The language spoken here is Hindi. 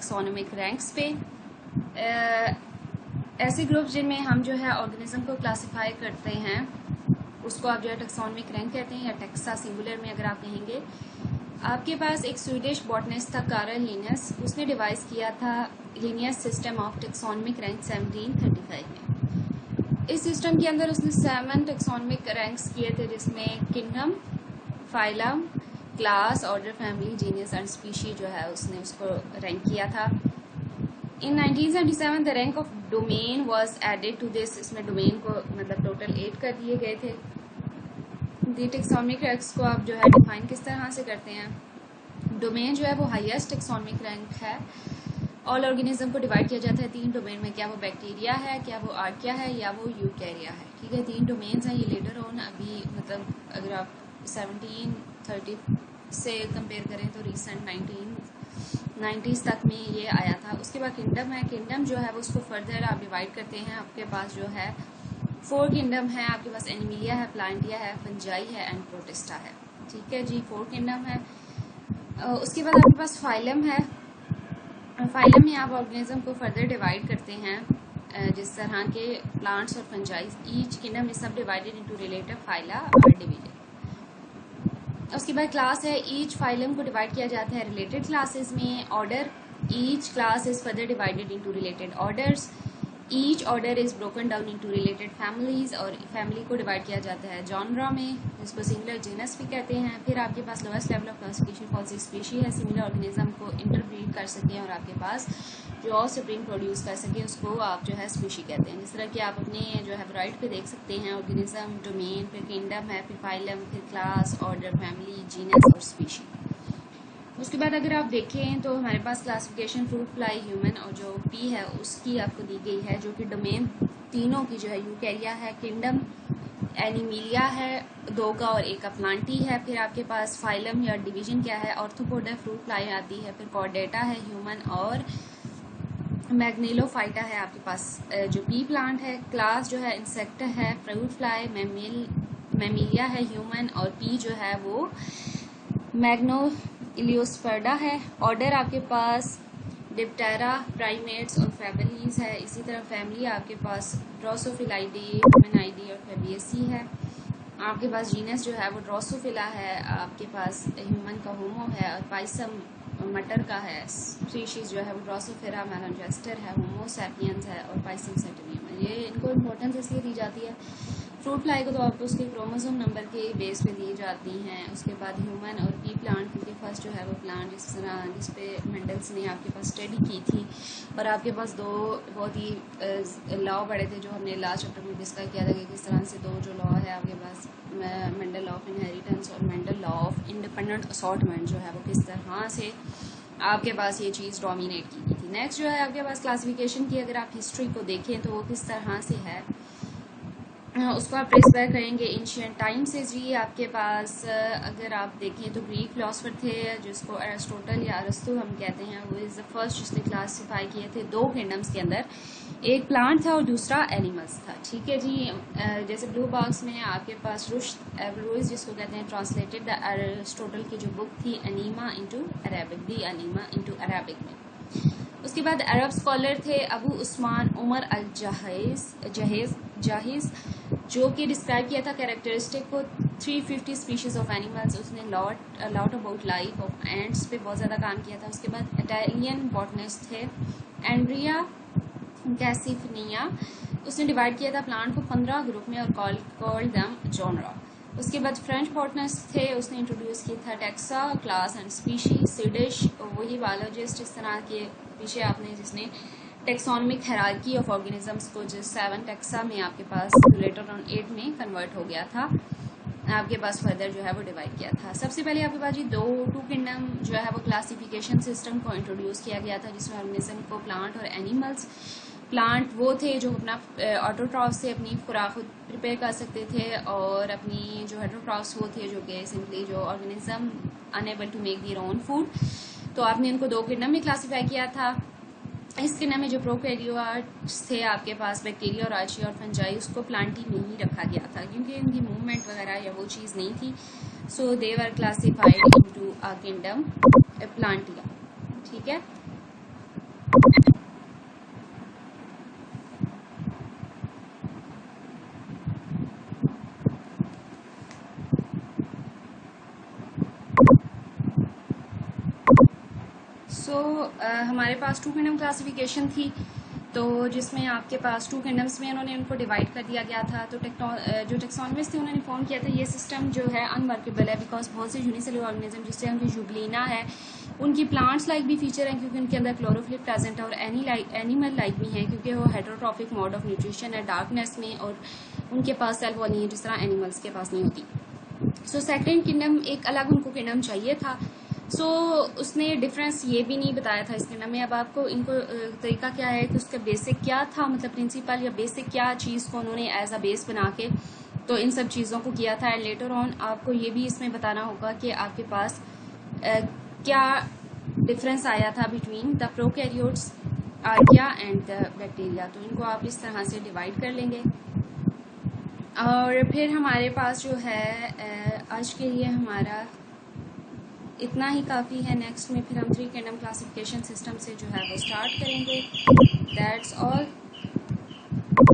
टेक्सोनोमिक रैंक्स पे। ऐसे ग्रुप्स जिनमें हम जो है ऑर्गेनिज्म को क्लासिफाई करते हैं उसको आप जो है टेक्सोनोमिक रैंक कहते हैं, या टेक्सा सिंगुलर में अगर आप कहेंगे। आपके पास एक स्वीडिश बॉटनिस्ट था कार्ल लिनियस, उसने डिवाइस किया था Linnaeus system of taxonomic rank 1735 में। इस सिस्टम के अंदर उसने 7 टेक्सोनोमिक रैंक्स किए थे, जिसमें kingdom, phylum, class, order, family, genus and species जो है उसने उसको रैंक किया था। In 1977 the rank of domain was added to this. इसमें डोमेन को मतलब टोटल 8 कर दिए गए थे। दी टेक्सोनोमिक रैंक्स को आप जो है डिफाइन किस तरह से करते हैं। डोमेन जो है वो हाईएस्ट टेक्सोनोमिक रैंक है। ऑल ऑर्गेनिज्म को डिवाइड किया जाता है 3 डोमेन में, क्या वो बैक्टीरिया है, क्या वो आर्किया है, या वो यूकैरिया है। ठीक है, 3 डोमेन्स हैं। ये लेटर ऑन अभी मतलब अगर आप 1730 से कंपेयर करें तो रिसेंट 1990s तक में ये आया था। उसके बाद किंगडम है। किंगडम जो है वो उसको फर्दर आप डिवाइड करते हैं। आपके पास जो है 4 किंगडम है। आपके पास एनिमिलिया है, प्लांटिया है, फंजाई है एंड प्रोटिस्टा है। ठीक है जी, 4 किंगडम है। उसके बाद आपके पास फाइलम है। फाइलम में आप ऑर्गेनिज्म को फर्दर डिवाइड करते हैं जिस तरह के प्लांट्स और फंजाई। ईच किंगडम इज सब डिवाइडेड इनटू रिलेटिव फाइला और डिवीजन। उसके बाद क्लास है। ईच फाइलम को डिवाइड किया जाता है रिलेटेड क्लासेस में। Order, each class is further divided into related orders. Each order is broken down into related families, और फैमिली को डिवाइड किया जाता है जॉनरा में, जिसको सिंगुलर जीनस भी कहते हैं। फिर आपके पास लोएस्ट लेवल ऑफ क्लासिफिकेशन कौन सी स्पीशी है, सिमिलर ऑर्गेनिज्म को इंटरब्रीड कर सकें और आपके पास जो ऑफस्प्रिंग प्रोड्यूस कर सके उसको आप जो है स्पीशी कहते हैं। जिस तरह कि आप अपने जो है राइट पे देख सकते हैं ऑर्गेनिज्म, डोमेन, फिर किंगडम है, फिर फाइलम, फिर क्लास, ऑर्डर, फैमिली, जीनस और स्पीशी। उसके बाद अगर आप देखें तो हमारे पास क्लासिफिकेशन फ्रूट फ्लाई, ह्यूमन और जो पी है उसकी आपको दी गई है, जो कि डोमेन तीनों की जो है यूकैरिया है, किंगडम एनिमिलिया है 2 का और 1 का प्लांटी है। फिर आपके पास फाइलम या डिवीजन क्या है, ऑर्थोपोडा, फ्रूट फ्लाई आती है, फिर कॉर्डेटा है ह्यूमन, और मैग्नेलोफाइटा है आपके पास जो पी प्लांट है। क्लास जो है इंसेक्ट है, फ्रूट फ्लाई, मैमिलिया है ह्यूमन, और पी जो है वो मैग्नो इलियोस्पर्डा है। ऑर्डर आपके पास डिप्टेरा, प्राइमेट्स और फैबलीज है। इसी तरह फैमिली आपके पास ड्रोसोफिलाइडी, हिमेनाइडी और फेबियसी है। आपके पास जीनस जो है वो ड्रोसोफिला है। आपके पास ह्यूमन का होमो है, और पाइसम मटर का है। स्पीशीज जो है वो ड्रोसोफिरा मेलानोजेस्टर है, होमो सैपियंस है, और पाइसम सेटेनियम है। ये इनको इम्पोर्टेंस इसलिए दी जाती है। फ्रूट फ्लाई को तो आपको उसके क्रोमोसोम नंबर के बेस पे दी जाती हैं। उसके बाद ह्यूमन और पी प्लांट, क्योंकि फर्स्ट जो है वो प्लांट जिस पे मेंडल्स ने आपके पास स्टडी की थी। और आपके पास 2 बहुत ही लॉ पढ़े थे जो हमने लास्ट चैप्टर में डिस्कस किया था कि किस तरह से 2 जो लॉ है आपके पास, मेंडल लॉ ऑफ इनहेरिटेंस और Mendel law of independent assortment, जो है वो किस तरह से आपके पास ये चीज़ डोमिनेट की थी। नेक्स्ट जो है आपके पास क्लासिफिकेशन की अगर आप हिस्ट्री को देखें तो वो किस तरह से है उसको आप ट्रेस बैक करेंगे एंशिएंट टाइम से। जी आपके पास अगर आप देखें तो ग्रीक फिलोसफर थे जिसको एरिस्टोटल या अरस्तु हम कहते हैं, वो इज द फर्स्ट जिसने क्लासिफाई किए थे 2 किंगडम्स के अंदर, एक प्लांट था और दूसरा एनिमल्स था। ठीक है जी, जैसे ब्लू बॉक्स में आपके पास रुश्द एवरोइज जिसको कहते हैं ट्रांसलेटेड द एरिस्टोटल की जो बुक थी एनीमा इनटू अरेबिक, दी एनीमा इनटू अरेबिक में। उसके बाद अरब स्कॉलर थे अबू उस्मान उमर अल जाहिज, जो कि डिस्क्राइब किया था कैरेक्टरिस्टिक को 350 स्पीशीज ऑफ एनिमल्स। उसने lot about life of ends पे बहुत ज़्यादा काम किया था। उसके बाद इटालियन बॉटनिस्ट थे एंड्रिया कैसिफनिया, उसने डिवाइड किया था प्लांट को 15 ग्रुप में और कॉल्ड देम जॉनरा। उसके बाद फ्रेंच बॉटनिस्ट थे, उसने इंट्रोड्यूस किया था taxa, class and species. Swedish वही बायोलॉजिस्ट इस तरह के पीछे आपने जिसने टेक्सोनोमिक हायरार्की ऑफ ऑर्गेनिजम्स को जो 7 टेक्सा में आपके पास लेटर ऑन 8 में कन्वर्ट हो गया था, आपके पास फर्दर जो है वो डिवाइड किया था। सबसे पहले आपके पास जी 2 किंगडम जो है वो क्लासिफिकेशन सिस्टम को इंट्रोड्यूस किया गया था, जिसमें ऑर्गेनिज्म को प्लांट और एनिमल्स। प्लांट वो थे जो अपना ऑटोट्रॉफ से अपनी खुराक खुद प्रिपेयर कर सकते थे, और अपनी जो हेटरोट्रॉफ्स वो थे जो कि सिंपली जो organism unable to make their own food. तो आपने इनको 2 किंगडम में क्लासीफाई किया था। इस किंगडम में जो प्रोकैरियोट्स थे आपके पास बैक्टीरिया और आर्चिया और फंजाई, उसको प्लांटी में ही रखा गया था क्योंकि इनकी मूवमेंट वगैरह या वो चीज़ नहीं थी। सो दे वर क्लासिफाइड इनटू अ किंगडम प्लांटिया। ठीक है, हमारे पास 2 किंगडम क्लासिफिकेशन थी, तो जिसमें आपके पास 2 किंगडम्स में उन्होंने उनको डिवाइड कर दिया गया था। तो जो टेक्सोनमिस्ट थे उन्होंने फॉर्म किया था ये सिस्टम जो है अनवर्केबल है, बिकॉज बहुत से यूनिसेलुलर ऑर्गेनिज्म जिससे हम यूग्लिना है उनकी प्लांट्स लाइक भी फीचर हैं क्योंकि उनके अंदर क्लोरोफिल प्रेजेंट है, और एनिमल लाइक भी हैं क्योंकि वो हेटेरोट्रॉफिक मोड ऑफ न्यूट्रिशन है डार्कनेस में, और उनके पास सेल वॉल नहीं है जिस तरह एनिमल्स के पास नहीं होती। सेकेंड किंगडम एक अलग उनको किंगडम चाहिए था। उसने डिफरेंस ये भी नहीं बताया था इस किंगडम में। अब आपको इनको तरीका क्या है कि उसका बेसिक क्या था, मतलब प्रिंसिपल या बेसिक क्या चीज़ को उन्होंने एज अ बेस बना के तो इन सब चीज़ों को किया था। एंड लेटर ऑन आपको ये भी इसमें बताना होगा कि आपके पास क्या डिफरेंस आया था between the prokaryotes, archaea and the bacteria. तो इनको आप इस तरह से डिवाइड कर लेंगे। और फिर हमारे पास जो है आज के लिए हमारा इतना ही काफ़ी है। नेक्स्ट में फिर हम 3 किंगडम क्लासिफिकेशन सिस्टम से जो है वो स्टार्ट करेंगे। That's all.